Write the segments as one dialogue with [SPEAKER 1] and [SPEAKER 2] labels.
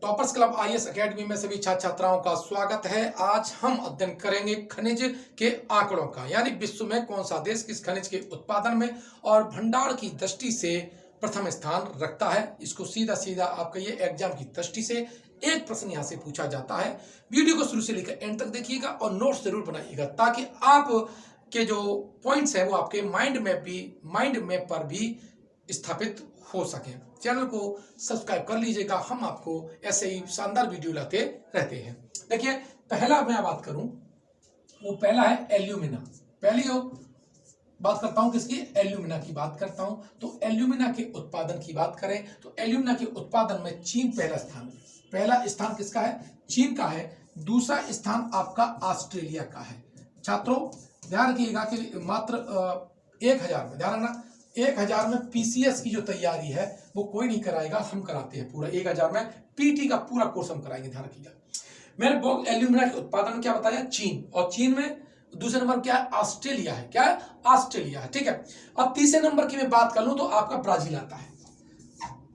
[SPEAKER 1] Toppers club IAS academy में सभी छात्र छात्राओं का स्वागत है। आज हम अध्ययन करेंगे खनिज के आंकड़ों का, यानी विश्व में कौन सा देश किस खनिज के उत्पादन में और भंडार की दृष्टि से प्रथम स्थान रखता है। इसको सीधा सीधा आपका ये एग्जाम की दृष्टि से एक प्रश्न यहाँ से पूछा जाता है। वीडियो को शुरू से लेकर एंड तक देखिएगा और नोट्स जरूर बनाइएगा ताकि आप के जो पॉइंट्स है वो आपके माइंड मैप पर भी स्थापित हो सके। चैनल को सब्सक्राइब कर लीजिएगा, हम आपको ऐसे ही शानदार वीडियो लाते रहते हैं। देखिए, पहला मैं बात करूं वो पहला है एल्यूमिना। पहली बात करता हूं किसकी, एल्यूमिना की बात करता हूं। तो एल्यूमिना के उत्पादन की बात करें तो एल्यूमिना के उत्पादन में चीन पहला स्थान किसका है, चीन का है। दूसरा स्थान आपका ऑस्ट्रेलिया का है। छात्रों ध्यान रखिएगा कि मात्र 1000 में, ध्यान रखना 1000 में पीसीएस की जो तैयारी है वो कोई नहीं कराएगा, हम कराते हैं पूरा 1000 में पीटी का पूरा कोर्स हम कराएंगे। ध्यान रखिएगा, मैंने एल्यूमिना के उत्पादन में क्या बताया, चीन, और चीन में दूसरे नंबर क्या है, ऑस्ट्रेलिया है। क्या है, ऑस्ट्रेलिया है। ठीक है, अब तीसरे नंबर की मैं बात कर लूं तो आपका ब्राजील आता है।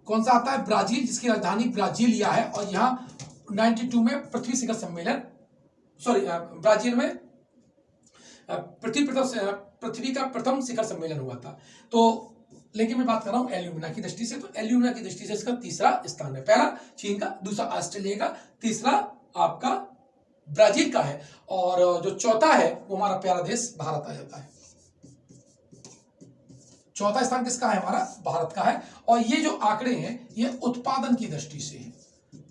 [SPEAKER 1] कौन सा आता है, ब्राजील, जिसकी राजधानी ब्राजीलिया है। और यहाँ 92 में पृथ्वी शिखर सम्मेलन, ब्राजील में पृथ्वी का प्रथम शिखर सम्मेलन हुआ था। तो लेकिन मैं बात कर रहा हूं एल्यूमिना की दृष्टि से, तो एल्यूमिना की दृष्टि से इसका तीसरा स्थान है। पहला चीन का, दूसरा ऑस्ट्रेलिया का, तीसरा आपका ब्राजील का है, और जो चौथा है वो हमारा प्यारा देश भारत आ जाता है। चौथा स्थान किसका है, हमारा भारत का है। और ये जो आंकड़े हैं ये उत्पादन की दृष्टि से है।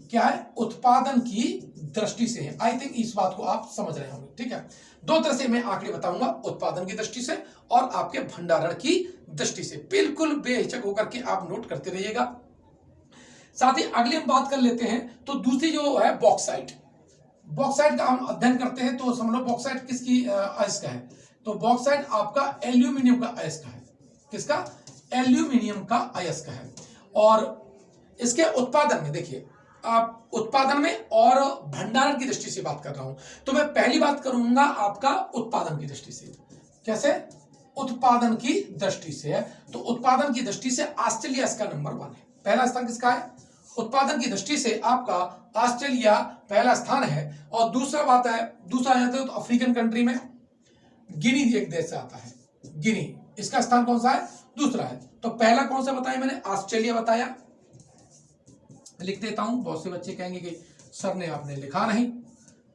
[SPEAKER 1] क्या है, उत्पादन की दृष्टि से है। आई थिंक इस बात को आप समझ रहे होंगे। ठीक है, दो तरह से मैं आंकड़े बताऊंगा, उत्पादन की दृष्टि से और आपके भंडारण की दृष्टि से। बिल्कुल बेहिचक होकर के आप नोट करते रहिएगा। साथ ही अगली हम बात कर लेते हैं तो दूसरी जो है बॉक्साइट का हम अध्ययन करते हैं। तो समझ लो बॉक्साइट किसकी अयस्क है, तो बॉक्साइट आपका एल्यूमिनियम का अयस्क है। किसका, एल्यूमिनियम का अयस्क है। और इसके उत्पादन में देखिए, आप उत्पादन में और भंडारण की दृष्टि से बात कर रहा हूं, तो मैं पहली बात करूंगा आपका उत्पादन की दृष्टि से। कैसे, उत्पादन की दृष्टि से है तो उत्पादन की दृष्टि से ऑस्ट्रेलिया इसका नंबर 1 है। पहला स्थान किसका है, उत्पादन की दृष्टि से आपका ऑस्ट्रेलिया पहला स्थान है। और दूसरा बात है, दूसरा आता है तो अफ्रीकन कंट्री में गिनी एक देश से आता है, गिनी, इसका स्थान कौन सा है, दूसरा है। तो पहला कौन सा बताया मैंने, ऑस्ट्रेलिया बताया, लिख देता हूं, बहुत से बच्चे कहेंगे कि सर ने आपने लिखा नहीं।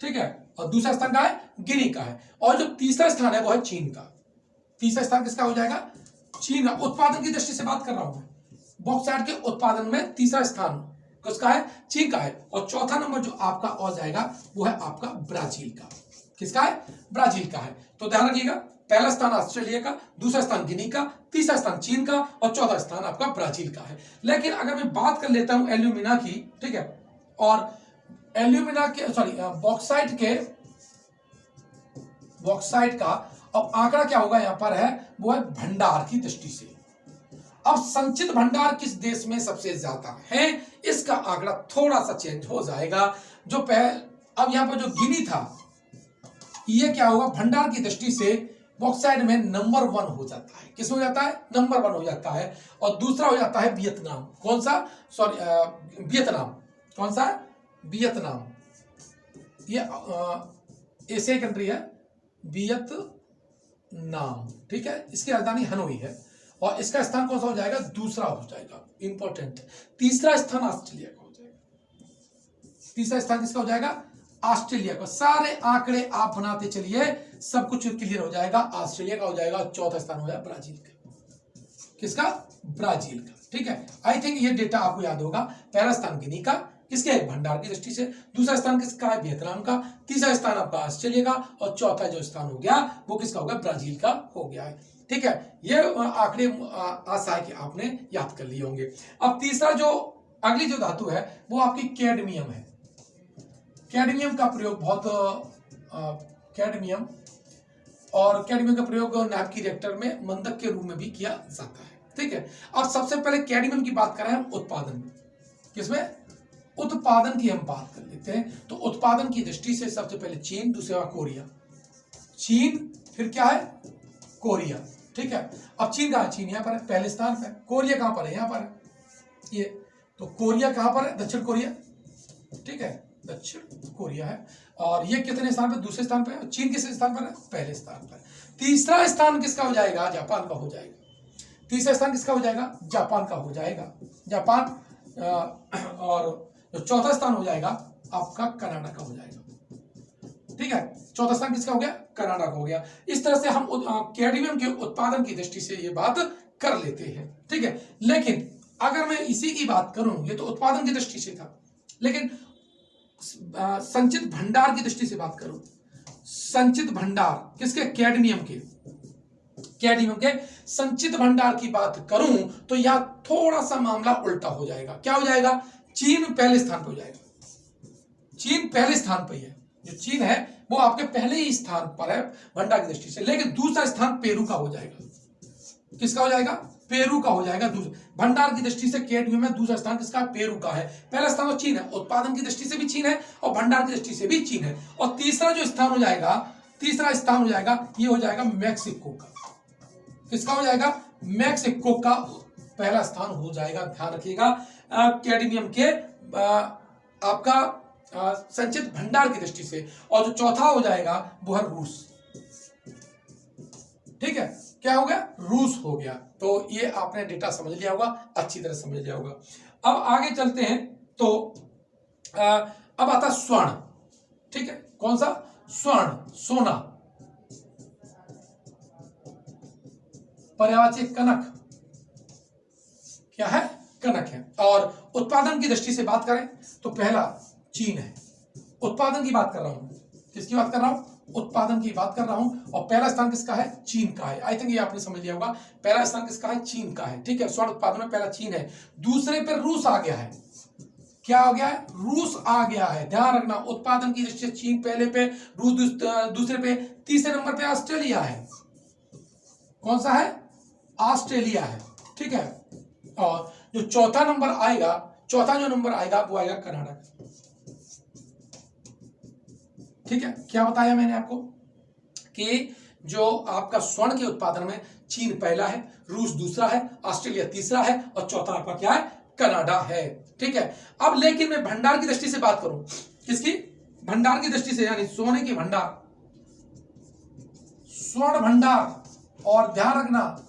[SPEAKER 1] ठीक है, और दूसरा स्थान का है, गिनी का है। और जो तीसरा स्थान है वो है चीन का। तीसरा स्थान किसका हो जाएगा, चीन का। उत्पादन की दृष्टि से बात कर रहा हूं मैं, बॉक्साइट के उत्पादन में तीसरा स्थान किसका है, चीन का है। और चौथा नंबर जो आपका हो जाएगा वो है आपका ब्राजील का। किसका है, ब्राजील का है। तो ध्यान रखिएगा, पहला स्थान ऑस्ट्रेलिया का, दूसरा स्थान गिनी का, तीसरा स्थान चीन का और चौथा स्थान आपका ब्राजील का है। लेकिन अगर मैं बात कर लेता हूं एल्यूमिना की, ठीक है, और एल्यूमिना के बॉक्साइट का अब आंकड़ा क्या होगा यहां पर है, वो है भंडार की दृष्टि से। अब संचित भंडार किस देश में सबसे ज्यादा है, इसका आंकड़ा थोड़ा सा चेंज हो जाएगा। अब यहां पर जो गिनी था ये क्या होगा, भंडार की दृष्टि से बॉक्साइट में नंबर 1 हो जाता है। किस हो जाता है, नंबर 1 हो जाता है। और दूसरा हो जाता है वियतनाम। कौन सा, वियतनाम। कौन सा, वियतनाम। ये एशियाई कंट्री है वियतनाम। ठीक है, इसकी राजधानी हनोई है। और इसका स्थान कौन सा हो जाएगा, दूसरा हो जाएगा, इंपॉर्टेंट। तीसरा स्थान ऑस्ट्रेलिया का हो जाएगा। तीसरा स्थान किसका हो जाएगा, ऑस्ट्रेलिया का। सारे आंकड़े आप बनाते चलिए, सब कुछ क्लियर हो जाएगा। ऑस्ट्रेलिया का हो जाएगा, चौथा स्थान हो जाएगा ब्राजील का। किसका, ब्राजील का। ठीक है, आई थिंक ये डेटा आपको याद होगा। पहला स्थान गिनी का, किसके है, भंडार की दृष्टि से। दूसरा स्थान किसका है, वियतनाम का। तीसरा स्थान आपका ऑस्ट्रेलिया का। और चौथा जो स्थान हो गया वो किसका होगा, ब्राजील का हो गया है। ठीक है, ये आंकड़े आशा है कि आपने याद कर लिए होंगे। अब तीसरा जो अगली जो धातु है वो आपकी कैडमियम है। कैडमियम का प्रयोग कैडमियम का प्रयोग नाभिक की रिएक्टर में मंदक के रूप में भी किया जाता है। ठीक है, अब सबसे पहले कैडमियम की बात करें हम उत्पादन में, किसमें, उत्पादन की हम बात कर लेते हैं। तो उत्पादन की दृष्टि से सबसे पहले चीन, दूसरा कोरिया। चीन, फिर क्या है, कोरिया। ठीक है, अब चीन कहाँ है, चीन यहाँ पर है पहले स्थान पर। कोरिया कहाँ पर है, यहाँ पर है ये। तो कोरिया कहाँ पर है, दक्षिण कोरिया। ठीक है, दक्षिण कोरिया है। और ये कितने स्थान पे? दूसरे स्थान पे। चीन किस स्थान पर है? पहले स्थान पर। तीसरा स्थान किसका हो जाएगा? जापान का हो जाएगा। तीसरा स्थान किसका हो जाएगा? जापान का हो जाएगा, जापान। और जो चौथा स्थान हो जाएगा आपका कनाडा का हो जाएगा। ठीक है, चौथा स्थान किसका हो गया? कनाडा का हो गया। इस तरह से हम कैडमियम के उत्पादन की दृष्टि से ये बात कर लेते हैं। ठीक है, लेकिन अगर मैं इसी की बात करूं, ये तो उत्पादन की दृष्टि से था, लेकिन संचित भंडार की दृष्टि से बात करूं, संचित भंडार किसके? कैडमियम के। कैडमियम के संचित भंडार की बात करूं तो यह थोड़ा सा मामला उल्टा हो जाएगा। क्या हो जाएगा? चीन पहले स्थान पर हो जाएगा। चीन पहले स्थान पर है, जो चीन है वो आपके पहले ही स्थान पर है भंडार की दृष्टि से, लेकिन दूसरा स्थान पेरू का हो जाएगा। किसका हो जाएगा? पेरू का हो जाएगा। भंडार की दृष्टि से कैडमियम में दूसरा स्थान किसका? पेरू का है। पहला स्थान तो चीन है, उत्पादन की दृष्टि से भी चीन है और भंडार की दृष्टि से भी चीन है। और तीसरा जो स्थान हो जाएगा, तीसरा स्थान हो जाएगा, ये हो जाएगा मैक्सिको का। किसका हो जाएगा? मैक्सिको का पहला स्थान हो जाएगा। ध्यान रखिएगा, कैडमियम के आपका संचित भंडार की दृष्टि से। और जो चौथा हो जाएगा वो है रूस। ठीक है, क्या हो गया? रूस हो गया। तो ये आपने डेटा समझ लिया होगा, अच्छी तरह समझ लिया होगा। अब आगे चलते हैं तो अब आता स्वर्ण। ठीक है, कौन सा? स्वर्ण, सोना। पर्यायवाची कनक, क्या है? कनक है। और उत्पादन की दृष्टि से बात करें तो पहला चीन है। उत्पादन की बात कर रहा हूं, किसकी बात कर रहा हूं? उत्पादन की बात कर रहा हूं। और पहला स्थान किसका है? चीन का है। आई थिंक ये आपने समझ लिया होगा, पहला स्थान किसका है? चीन का है। ठीक है, स्वर्ण उत्पादन में पहला चीन है, दूसरे पे रूस आ गया है। क्या हो गया है? रूस आ गया है। ध्यान रखना, उत्पादन की दृष्टि से चीन पहले पे, रूस दूसरे पे, तीसरे नंबर पे ऑस्ट्रेलिया है। कौन सा है? ऑस्ट्रेलिया है। ठीक है, और जो चौथा नंबर आएगा, चौथा जो नंबर आएगा वो आएगा कनाडा। ठीक है, क्या बताया मैंने आपको कि जो आपका स्वर्ण के उत्पादन में चीन पहला है, रूस दूसरा है, ऑस्ट्रेलिया तीसरा है और चौथा आपका क्या है? कनाडा है। ठीक है, अब लेकिन मैं भंडार की दृष्टि से बात करूं, किसकी? भंडार की दृष्टि से, यानी सोने के भंडार, स्वर्ण भंडार। और ध्यान रखना,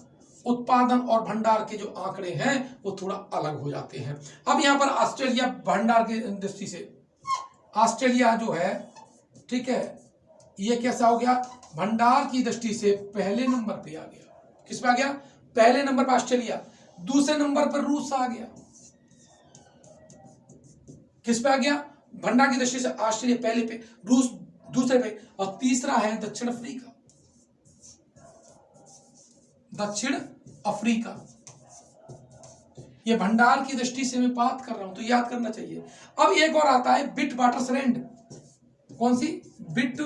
[SPEAKER 1] उत्पादन और भंडार के जो आंकड़े हैं वो थोड़ा अलग हो जाते हैं। अब यहां पर ऑस्ट्रेलिया भंडार की दृष्टि से, ऑस्ट्रेलिया जो है, ठीक है, ये कैसा हो गया? भंडार की दृष्टि से पहले नंबर पे आ गया। किस पे आ गया? पहले नंबर पर ऑस्ट्रेलिया, दूसरे नंबर पर रूस आ गया। किस पे आ गया? भंडार की दृष्टि से ऑस्ट्रेलिया पहले पे, रूस दूसरे पे, और तीसरा है दक्षिण अफ्रीका। दक्षिण अफ्रीका, ये भंडार की दृष्टि से मैं बात कर रहा हूं तो याद करना चाहिए। अब एक और आता है बिट वाटरसलैंड। कौन सी? बिट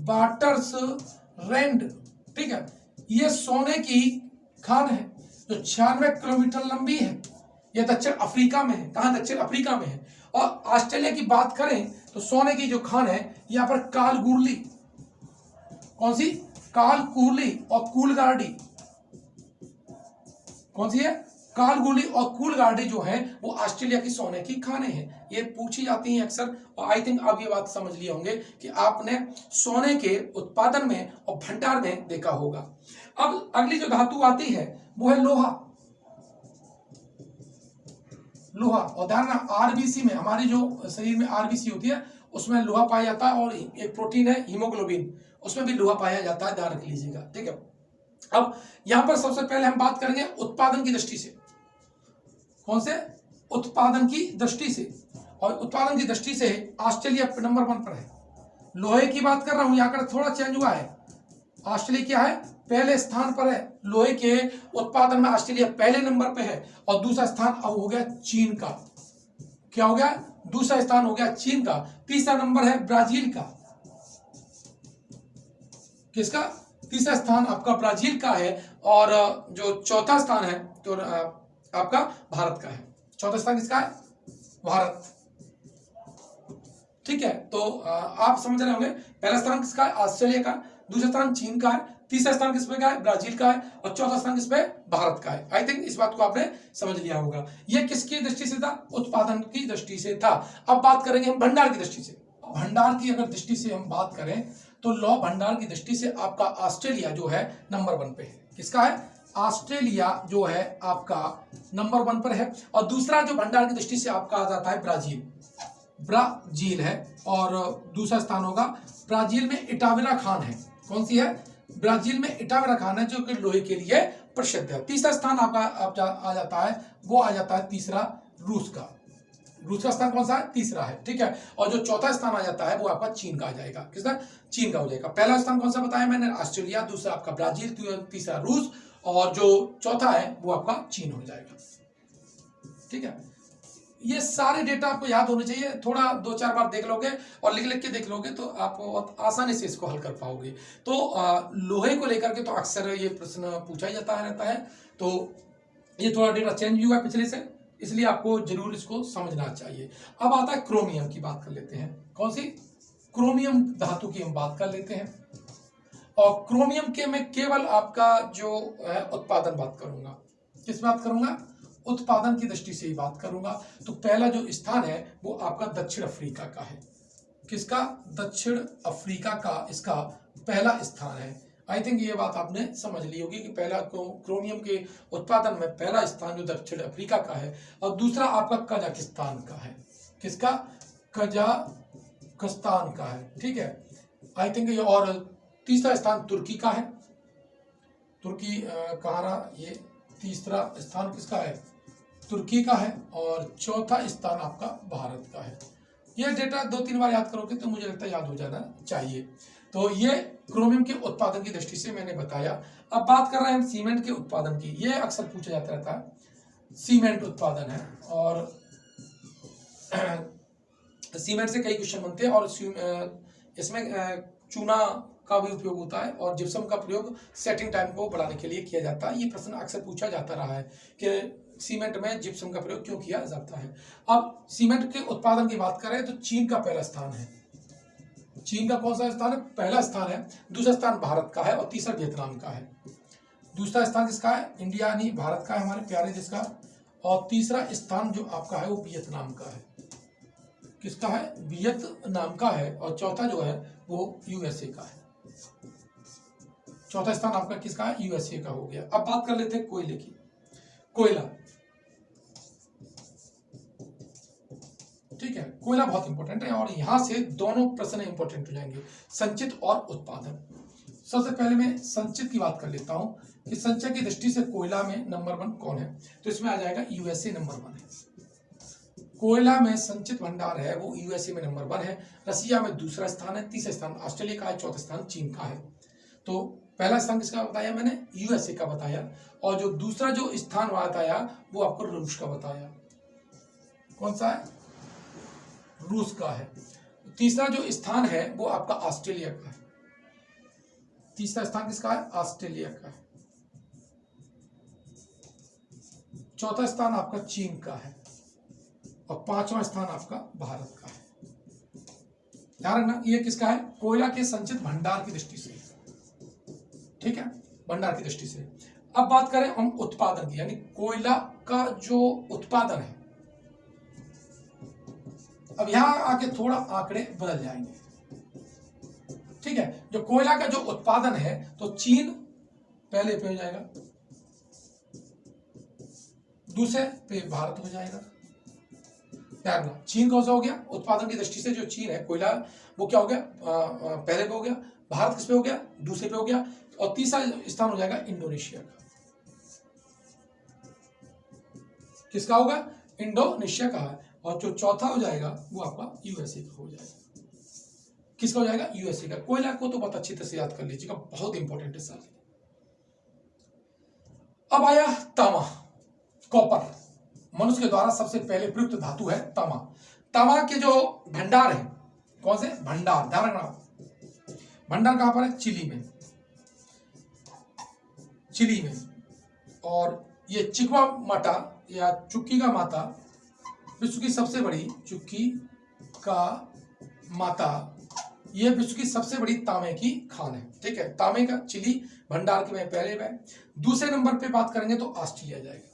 [SPEAKER 1] वाटरसलैंड। ठीक है, ये सोने की खान है जो 96 किलोमीटर लंबी है। ये दक्षिण अफ्रीका में है। कहां? दक्षिण अफ्रीका में है। और ऑस्ट्रेलिया की बात करें तो सोने की जो खान है यहां पर कालगुरली। कौन सी? कालकुली और कूलगार्डी। कौन सी है? कालगुली और कूलगार्डी जो है वो ऑस्ट्रेलिया की सोने की खानें हैं। ये पूछी जाती हैं अक्सर, और आई थिंक आप ये बात समझ लिए होंगे कि आपने सोने के उत्पादन में और भंडार में देखा होगा। अब अगली जो धातु आती है वो है लोहा। लोहा, और ध्यान रखना, आरबीसी में, हमारी जो शरीर में आरबीसी होती है उसमें लोहा पाया जाता है। और एक प्रोटीन है हीमोग्लोबिन, उसमें भी लोहा पाया जाता है, ध्यान रख लीजिएगा। ठीक है, अब यहां पर सबसे पहले हम बात करेंगे उत्पादन की दृष्टि से। कौन से? उत्पादन की दृष्टि से। और उत्पादन की दृष्टि से ऑस्ट्रेलिया नंबर 1 पर है। लोहे की बात कर रहा हूं, यहां पर थोड़ा चेंज हुआ है। ऑस्ट्रेलिया क्या है? पहले स्थान पर है। लोहे के उत्पादन में ऑस्ट्रेलिया पहले नंबर पे है। और दूसरा स्थान अब हो गया चीन का। क्या हो गया? दूसरा स्थान हो गया चीन का। तीसरा नंबर है ब्राजील का। किसका? तीसरा स्थान आपका ब्राजील का है। और जो चौथा स्थान है तो आपका भारत का है। चौथा स्थान किसका है? भारत। ठीक है, तो आप समझ रहे होंगे, पहला स्थान किसका है? ऑस्ट्रेलिया का, दूसरा स्थान चीन का है, तीसरा स्थान किस पे का है, ब्राजील का है, और चौथा स्थान किस पे, भारत का है। आई थिंक इस बात को आपने समझ लिया होगा। ये किसकी दृष्टि से था, उत्पादन की दृष्टि से था। अब बात करेंगे हम भंडार की दृष्टि से। भंडार की अगर दृष्टि से हम बात करें तो लौ भंडार की दृष्टि से आपका ऑस्ट्रेलिया जो है नंबर 1 पे है। किसका है, ऑस्ट्रेलिया जो है आपका नंबर 1 पर है। और दूसरा जो भंडार की दृष्टि से आपका आ जाता है ब्राजील, ब्राजील है। और दूसरा स्थान होगा ब्राजील में इटावेरा खान है। कौन सी है, ब्राजील में इटावेरा खान है, जो कि लोहे के लिए प्रसिद्ध है। तीसरा स्थान आपका आ जाता है, वो आ जाता है तीसरा रूस का। रूस का स्थान कौन सा है, तीसरा है, ठीक है। और जो चौथा स्थान आ जाता है वो आपका चीन का आ जाएगा। किसका, चीन का हो जाएगा। पहला स्थान कौन सा बताया मैंने, ऑस्ट्रेलिया, दूसरा आपका ब्राजील, तीसरा रूस, और जो चौथा है वो आपका चीन हो जाएगा, ठीक है। ये सारे डेटा आपको याद होने चाहिए। थोड़ा 2-4 बार देख लोगे और लिख लिख के देख लोगे तो आप बहुत आसानी से इसको हल कर पाओगे। तो लोहे को लेकर के तो अक्सर ये प्रश्न पूछा ही जाता रहता है। तो ये थोड़ा डेटा चेंज हुआ है पिछले से, इसलिए आपको जरूर इसको समझना चाहिए। अब आता है क्रोमियम की बात कर लेते हैं। कौन सी, क्रोमियम धातु की हम बात कर लेते हैं। और क्रोमियम के मैं केवल आपका जो है उत्पादन बात करूंगा। किस बात करूंगा, उत्पादन की दृष्टि से ही बात करूंगा। तो पहला जो स्थान है वो आपका दक्षिण अफ्रीका का है। किसका, दक्षिण अफ्रीका का इसका पहला स्थान है। आई थिंक ये बात आपने समझ ली होगी कि पहला क्रोमियम के उत्पादन में पहला स्थान जो दक्षिण अफ्रीका का है, और दूसरा आपका कजाकिस्तान का है। किसका, कजाकिस्तान का है, ठीक है। आई थिंक ये, और तीसरा स्थान तुर्की का है। तुर्की कहाँ रहा, ये तीसरा स्थान किसका है, तुर्की का है। और चौथा स्थान आपका भारत का है। ये डेटा 2-3 बार याद करोगे तो मुझे लगता है याद हो जाना चाहिए। तो ये क्रोमियम के उत्पादन की दृष्टि से मैंने बताया। अब बात कर रहे हैं हम सीमेंट के उत्पादन की। ये अक्सर पूछा जाता रहता है, सीमेंट उत्पादन है, और सीमेंट से कई क्वेश्चन बनते हैं। और इसमें चूना का भी उपयोग होता है, और जिप्सम का प्रयोग सेटिंग टाइम को बढ़ाने के लिए किया जाता है। ये प्रश्न अक्सर पूछा जाता रहा है कि सीमेंट में जिप्सम का प्रयोग क्यों किया जाता है। अब सीमेंट के उत्पादन की बात करें तो चीन का पहला स्थान है। चीन का कौन सा स्थान है, पहला स्थान है। दूसरा स्थान भारत का है, और तीसरा वियतनाम का है। दूसरा स्थान किसका है, इंडिया नहीं भारत का है, हमारे प्यारे देश का। और तीसरा स्थान जो आपका है वो वियतनाम का है। किसका है, वियतनाम का है। और चौथा जो है वो यूएसए का है। चौथा स्थान आपका किसका है, यूएसए का हो गया। अब बात कर लेते हैं कोयले की। कोयला, ठीक है, कोयला बहुत इंपॉर्टेंट है, और यहां से दोनों प्रश्न इंपॉर्टेंट हो जाएंगे, संचित और उत्पादन। सबसे पहले मैं संचित की बात कर लेता हूं कि संचय की दृष्टि से कोयला में नंबर 1 कौन है। तो इसमें आ जाएगा यूएसए नंबर 1 है। कोयला में संचित भंडार है वो यूएसए में नंबर 1 है। रसिया में दूसरा स्थान है, तीसरा स्थान ऑस्ट्रेलिया का है, चौथा स्थान चीन का है। तो पहला स्थान किसका बताया मैंने, यूएसए का बताया। और जो दूसरा जो स्थान बताया वो आपको रूस का बताया। कौन सा है, रूस का है। तीसरा जो स्थान है वो आपका ऑस्ट्रेलिया का है। तीसरा स्थान किसका है, ऑस्ट्रेलिया का है। चौथा स्थान आपका चीन का है, और 5वां स्थान आपका भारत का है। ध्यान रखना, ये किसका है, कोयला के संचित भंडार की दृष्टि से, ठीक है, भंडार की दृष्टि से। अब बात करें हम उत्पादन की, यानी कोयला का जो उत्पादन है। अब यहां आके थोड़ा आंकड़े बदल जाएंगे, ठीक है। जो कोयला का जो उत्पादन है तो चीन पहले पे हो जाएगा, दूसरे पे भारत हो जाएगा। ध्यान रखना, चीन कौन सा हो गया, उत्पादन की दृष्टि से जो चीन है कोयला वो क्या हो गया, पहले पे हो गया। भारत किस पे हो गया, दूसरे पे हो गया। और तीसरा स्थान हो जाएगा इंडोनेशिया का। किसका होगा, इंडोनेशिया का है। और जो चौथा हो जाएगा वो आपका यूएसए का हो जाएगा। किसका हो जाएगा, यूएसए का। कोयला को तो बहुत अच्छी तरह से याद कर लीजिएगा, बहुत इंपॉर्टेंट है सर। अब आया तांबा, कॉपर। मनुष्य के द्वारा सबसे पहले प्रयुक्त धातु है तांबा। तांबा के जो भंडार है, कौन से भंडार, ध्यान रखना, भंडार कहां पर है, चिली में, चिली में। और ये चिकवा माटा या चुक्की का माता, विश्व की सबसे बड़ी चुक्की का माता ये विश्व की सबसे बड़ी तांबे की खान है, ठीक है। तांबे का चिली भंडार के में पहले है। दूसरे नंबर पे बात करेंगे तो ऑस्ट्रेलिया जाएगा।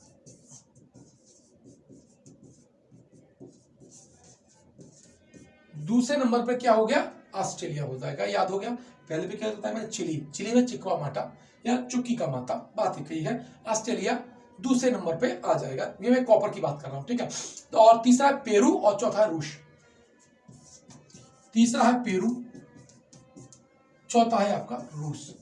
[SPEAKER 1] दूसरे नंबर पे क्या हो गया, ऑस्ट्रेलिया हो जाएगा, याद हो गया। पहले भी क्या बताया मैंने, चिली, चिली में चिकवा माटा या चुक्की का माता, बात ही कही है। ऑस्ट्रेलिया दूसरे नंबर पे आ जाएगा, ये मैं कॉपर की बात कर रहा हूं, ठीक है। तो और तीसरा है पेरू और चौथा है रूस। तीसरा है पेरू, चौथा है आपका रूस।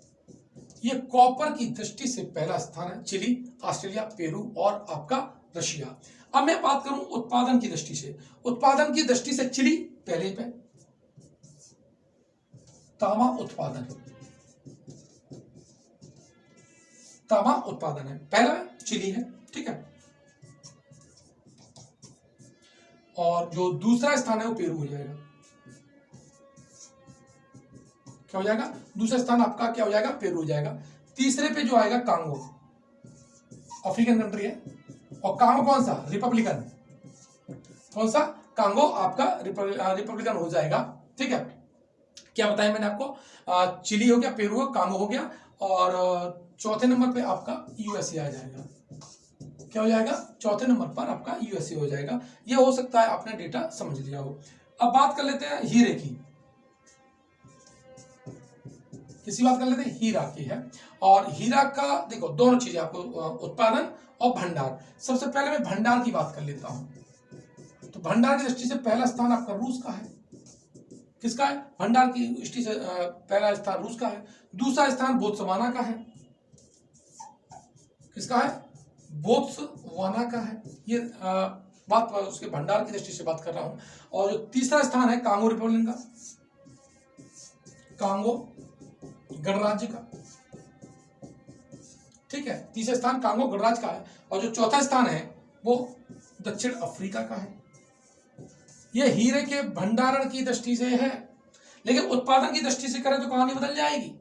[SPEAKER 1] ये कॉपर की दृष्टि से पहला स्थान है, चिली, ऑस्ट्रेलिया, पेरू और आपका रशिया। अब मैं बात करूं उत्पादन की दृष्टि से, उत्पादन की दृष्टि से चिली पहले पे, तांबा उत्पादन, तांबा उत्पादन है पहला चिली है, ठीक है। और जो दूसरा स्थान है वो पेरू हो जाएगा। क्या हो जाएगा, दूसरा स्थान आपका क्या हो जाएगा, पेरू हो जाएगा। तीसरे पे जो आएगा कांगो, अफ्रीकन कंट्री है। और कांगो कौन सा, रिपब्लिकन, कौन सा, कांगो आपका रिपब्लिकन हो जाएगा, ठीक है। क्या बताया मैंने आपको, चिली हो गया, पेरू हो, कांगो हो गया, और चौथे नंबर पे आपका यूएसए आ जाएगा। क्या हो जाएगा, चौथे नंबर पर आपका यूएसए हो जाएगा। ये हो सकता है आपने डेटा समझ लिया हो। अब बात कर लेते हैं हीरे की, किसी बात कर लेते हैं हीरा की है। और हीरा का देखो दोनों चीजें आपको, उत्पादन और भंडार। सबसे पहले मैं भंडार की बात कर लेता हूं। तो भंडार की दृष्टि से पहला स्थान आपका रूस का है। किसका है, भंडार की दृष्टि से पहला स्थान रूस का है। दूसरा स्थान बोत्सवाना का है। किसका है, बोत्सवाना का है। ये बात उसके भंडार की दृष्टि से बात कर रहा हूं। और जो तीसरा स्थान है कांगो रिपब्लिक का, कांगो गणराज्य का, ठीक है। तीसरा स्थान कांगो गणराज्य का है। और जो चौथा स्थान है वो दक्षिण अफ्रीका का है। ये हीरे के भंडारण की दृष्टि से है, लेकिन उत्पादन की दृष्टि से करें तो कहानी बदल जाएगी।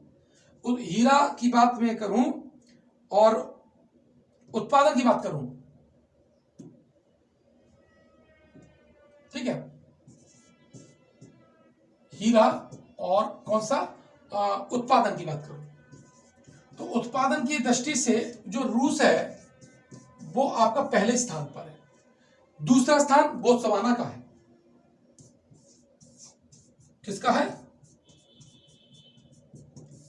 [SPEAKER 1] हीरा की बात मैं करूं और उत्पादन की बात करूं, ठीक है। हीरा और कौन सा, उत्पादन की बात करूं तो उत्पादन की दृष्टि से जो रूस है वो आपका पहले स्थान पर है। दूसरा स्थान बोत्सवाना का है। किसका है,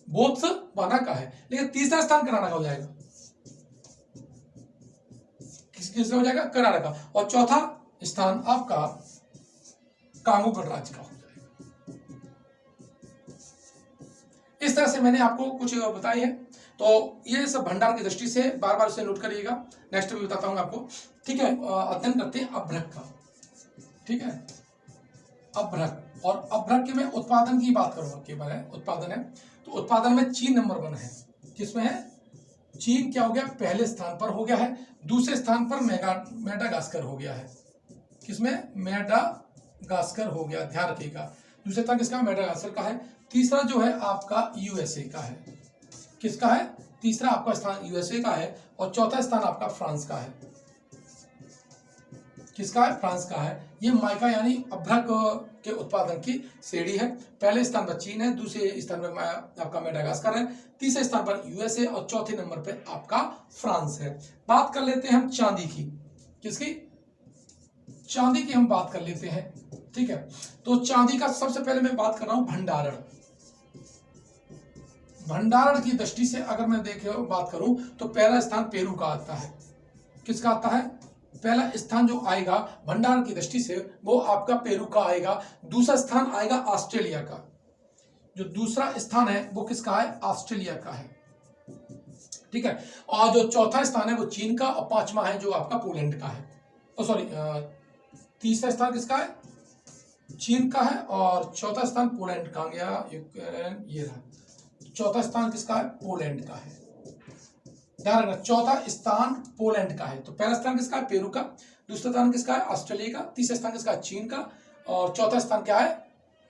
[SPEAKER 1] बोत्सवाना का है। लेकिन तीसरा स्थान कनाडा का हो जाएगा। किसका हो जाएगा, कनाडा का। और चौथा स्थान आपका कांगो गणराज्य का हो जाएगा। इस तरह से मैंने आपको कुछ बताई है। तो ये सब भंडार की दृष्टि से बार बार इसे नोट करिएगा, नेक्स्ट में बताता हूं आपको, ठीक है। अध्ययन करते हैं अभ्रक का, ठीक है। अभ्रक, और अभ्रक के मैं उत्पादन की बात करूंगा, केवल है उत्पादन है। तो उत्पादन में चीन नंबर 1 है। किसमें है, चीन क्या हो गया, पहले स्थान पर हो गया है। दूसरे स्थान पर मेडागास्कर हो गया है। किसमें, मेडागास्कर हो गया, ध्यान रखिएगा। दूसरे स्थान किसका, मेडागास्कर का है। तीसरा जो है आपका यूएसए का है। किसका है, तीसरा आपका स्थान यूएसए का है। और चौथा स्थान आपका फ्रांस का है। किसका है, फ्रांस का है। ये माइका यानी अभ्रक के उत्पादन की श्रेणी है। पहले स्थान पर चीन है, दूसरे स्थान पर आपका मेडागास्कर है, तीसरे स्थान पर यूएसए और चौथे नंबर पर आपका फ्रांस है। बात कर लेते हैं हम चांदी की। किसकी, चांदी की हम बात कर लेते हैं, ठीक है। तो चांदी का सबसे पहले मैं बात कर रहा हूं भंडारण। भंडारण की दृष्टि से अगर मैं बात करूं तो पहला स्थान पेरू का आता है। किसका आता है, पहला स्थान जो आएगा भंडारण की दृष्टि से वो आपका पेरू का आएगा। दूसरा स्थान आएगा ऑस्ट्रेलिया का। जो दूसरा स्थान है वो किसका है, ऑस्ट्रेलिया का है, ठीक है। और जो चौथा स्थान है वो चीन का, और पांचवा है जो आपका पोलैंड का है। सॉरी, तीसरा स्थान किसका है, चीन का है, और चौथा स्थान पोलैंड का गया, ये रहा। चौथा स्थान किसका है, पोलैंड का है। ध्यान रखना, चौथा स्थान पोलैंड का है। तो पहला स्थान किसका है, पेरू का। दूसरा स्थान किसका है, ऑस्ट्रेलिया का। तीसरा स्थान किसका है, चीन का। और चौथा स्थान क्या है,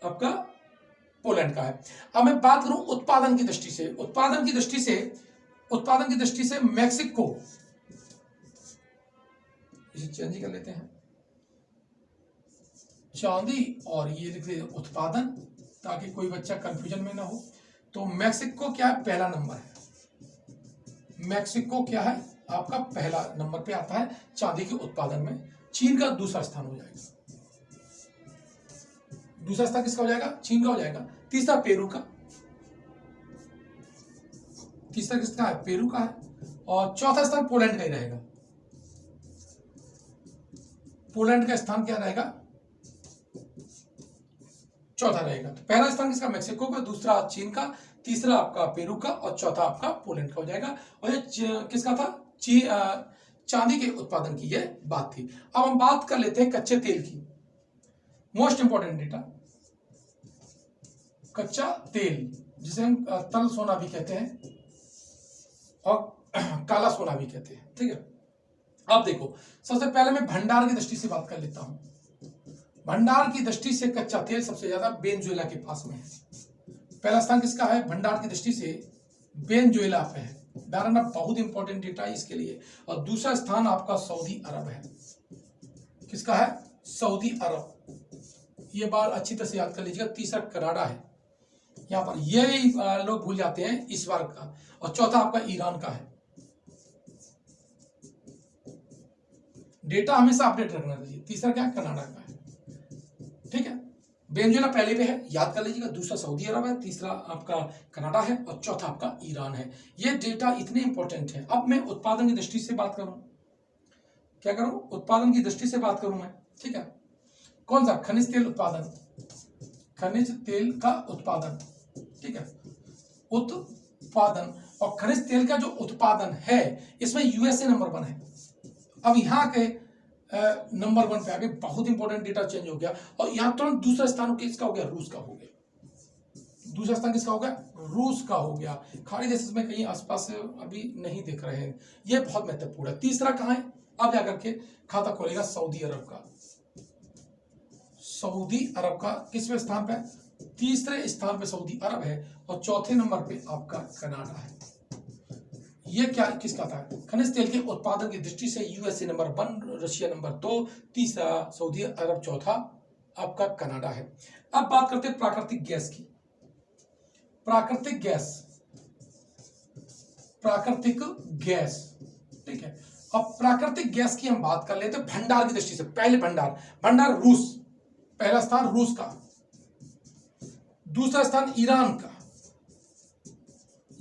[SPEAKER 1] आपका पोलैंड का है। अब मैं बात करूं उत्पादन की दृष्टि से, उत्पादन की दृष्टि से मैक्सिको, इसे चेंज कर लेते हैं, चांदी, और ये लिख लेते उत्पादन, ताकि कोई बच्चा कंफ्यूजन में ना हो। तो मैक्सिको क्या है, पहला नंबर है। मैक्सिको क्या है आपका पहला नंबर पे आता है चांदी के उत्पादन में। चीन का दूसरा स्थान हो जाएगा। दूसरा स्थान किसका हो जाएगा, चीन का हो जाएगा। तीसरा पेरू का, तीसरा किसका है, पेरू का है। और चौथा स्थान पोलैंड का ही रहेगा। पोलैंड का स्थान क्या रहेगा, चौथा रहेगा। तो पहला स्थान किसका, मैक्सिको का, दूसरा चीन का, तीसरा आपका पेरू का और चौथा आपका पोलैंड का हो जाएगा। और ये किसका था, चांदी के उत्पादन की ये बात थी। अब हम बात कर लेते हैं कच्चे तेल की। मोस्ट इंपॉर्टेंट डेटा, कच्चा तेल जिसे हम तरल सोना भी कहते हैं और काला सोना भी कहते हैं, ठीक है। अब देखो, सबसे पहले मैं भंडार की दृष्टि से बात कर लेता हूं। भंडार की दृष्टि से कच्चा तेल सबसे ज्यादा वेनेजुएला के पास में है। पहला स्थान किसका है भंडार की दृष्टि से, वेनेजुएला पे है। ध्यान रखना, बहुत इंपॉर्टेंट डेटा है इसके लिए। और दूसरा स्थान आपका सऊदी अरब है। किसका है, सऊदी अरब। ये बात अच्छी तरह से याद कर लीजिएगा। तीसरा कनाडा है यहां पर, ये लोग भूल जाते हैं इस बार का। और चौथा आपका ईरान का है। डेटा हमेशा अपडेट रखना चाहिए। तीसरा क्या है, कनाडा का है, ठीक है। वेनेजुएला पहले पे है, याद कर लीजिएगा। दूसरा सऊदी अरब है, तीसरा आपका कनाडा है और चौथा आपका ईरान है। ये डेटा इतने इंपॉर्टेंट है। अब मैं उत्पादन की दृष्टि से बात करूं, क्या करूं, उत्पादन की दृष्टि से बात करूं मैं, ठीक है। कौन सा, खनिज तेल उत्पादन, खनिज तेल का उत्पादन, ठीक है। उत्पादन और खनिज तेल का जो उत्पादन है इसमें यूएसए नंबर 1 है। अब यहाँ के नंबर 1 पे आगे बहुत इंपॉर्टेंट डेटा चेंज हो गया। और यहाँ तुरंत दूसरा स्थान किसका हो गया, रूस का हो गया। दूसरा स्थान किसका हो गया, रूस का हो गया। खाड़ी देश में कहीं आसपास अभी नहीं देख रहे हैं, ये बहुत महत्वपूर्ण है। तीसरा कहाँ है, अब जाकर के खाता खोलेगा सऊदी अरब का। सऊदी अरब का किसवें स्थान पे, तीसरे स्थान पे सऊदी अरब है और चौथे नंबर पे आपका कनाडा है। ये क्या किसका था, खनिज तेल के उत्पादन की दृष्टि से यूएसए नंबर 1, रशिया नंबर 2, तीसरा सऊदी अरब, चौथा आपका कनाडा है। अब बात करते हैं प्राकृतिक गैस की। प्राकृतिक गैस, प्राकृतिक गैस, ठीक है। अब प्राकृतिक गैस की हम बात कर लेते हैं भंडार की दृष्टि से। पहले भंडार रूस, पहला स्थान रूस का, दूसरा स्थान ईरान का।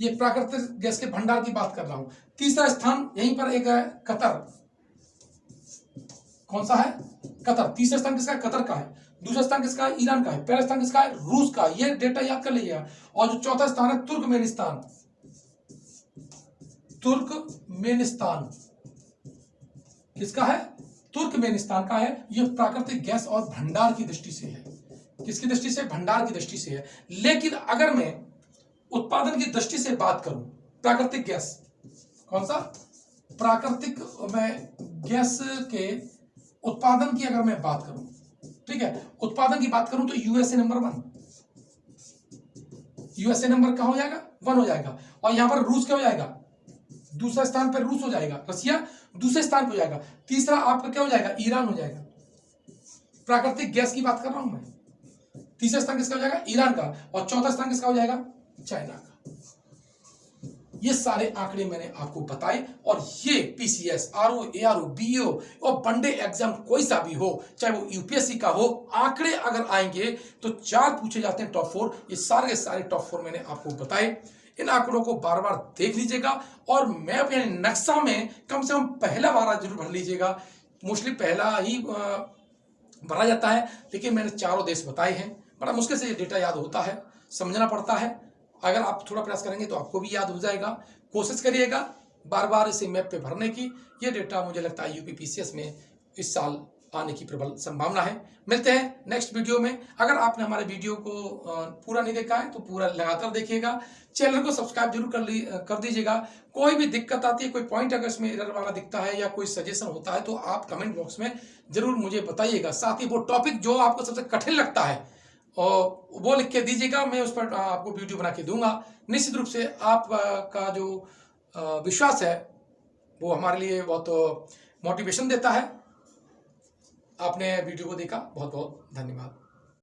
[SPEAKER 1] ये प्राकृतिक गैस के भंडार की बात कर रहा हूं। तीसरा स्थान यहीं पर एक है कतर। कौन सा है, कतर। तीसरा स्थान किसका है, कतर का है। दूसरा स्थान किसका है, ईरान का है। पहला स्थान किसका है, रूस का। ये डेटा याद कर लीजिएगा। और जो चौथा स्थान है तुर्कमेनिस्तान, तुर्कमेनिस्तान किसका है, तुर्कमेनिस्तान का है। यह प्राकृतिक गैस और भंडार की दृष्टि से है। किसकी दृष्टि से, भंडार की दृष्टि से है। लेकिन अगर मैं उत्पादन की दृष्टि से बात करूं, प्राकृतिक गैस, कौन सा, प्राकृतिक में गैस के उत्पादन की अगर मैं बात करूं, ठीक है, उत्पादन की बात करूं तो यूएसए नंबर 1, यूएसए नंबर कहां हो जाएगा, 1 हो जाएगा। और यहां पर रूस क्या हो जाएगा, दूसरा स्थान पर रूस हो जाएगा। रसिया दूसरे स्थान पर हो जाएगा। तीसरा आपका क्या हो जाएगा, ईरान हो जाएगा। प्राकृतिक गैस की बात कर रहा हूं मैं। तीसरा स्थान किसका हो जाएगा, ईरान का। और चौथा स्थान किसका हो जाएगा, चाइना का। ये सारे आंकड़े मैंने आपको बताए। और ये पीसीएस, आरओ, एआरओ, बीओ और वनडे एग्जाम कोई सा भी हो, चाहे वो यूपीएससी का हो, आंकड़े अगर आएंगे तो 4 पूछे जाते हैं, टॉप 4। ये सारे सारे टॉप 4 मैंने आपको बताए। इन आंकड़ों को बार बार देख लीजिएगा और मैप यानी नक्शा में कम से कम पहला बार जरूर भर लीजिएगा। मोस्टली पहला ही भरा जाता है, लेकिन मैंने चारों देश बताए हैं। बड़ा मुश्किल से ये डेटा याद होता है, समझना पड़ता है। अगर आप थोड़ा प्रयास करेंगे तो आपको भी याद हो जाएगा। कोशिश करिएगा बार बार इसे मैप पे भरने की। ये डेटा मुझे लगता है यूपी पीसीएस में इस साल आने की प्रबल संभावना है। मिलते हैं नेक्स्ट वीडियो में। अगर आपने हमारे वीडियो को पूरा नहीं देखा है तो पूरा लगातार देखिएगा। चैनल को सब्सक्राइब जरूर कर दीजिएगा। कोई भी दिक्कत आती है, कोई पॉइंट अगर इसमें एरर वाला दिखता है या कोई सजेशन होता है तो आप कमेंट बॉक्स में जरूर मुझे बताइएगा। साथ ही वो टॉपिक जो आपको सबसे कठिन लगता है और वो लिख के दीजिएगा, मैं उस पर आपको वीडियो बना के दूंगा। निश्चित रूप से आपका जो विश्वास है वो हमारे लिए बहुत मोटिवेशन देता है। आपने वीडियो को देखा, बहुत बहुत धन्यवाद।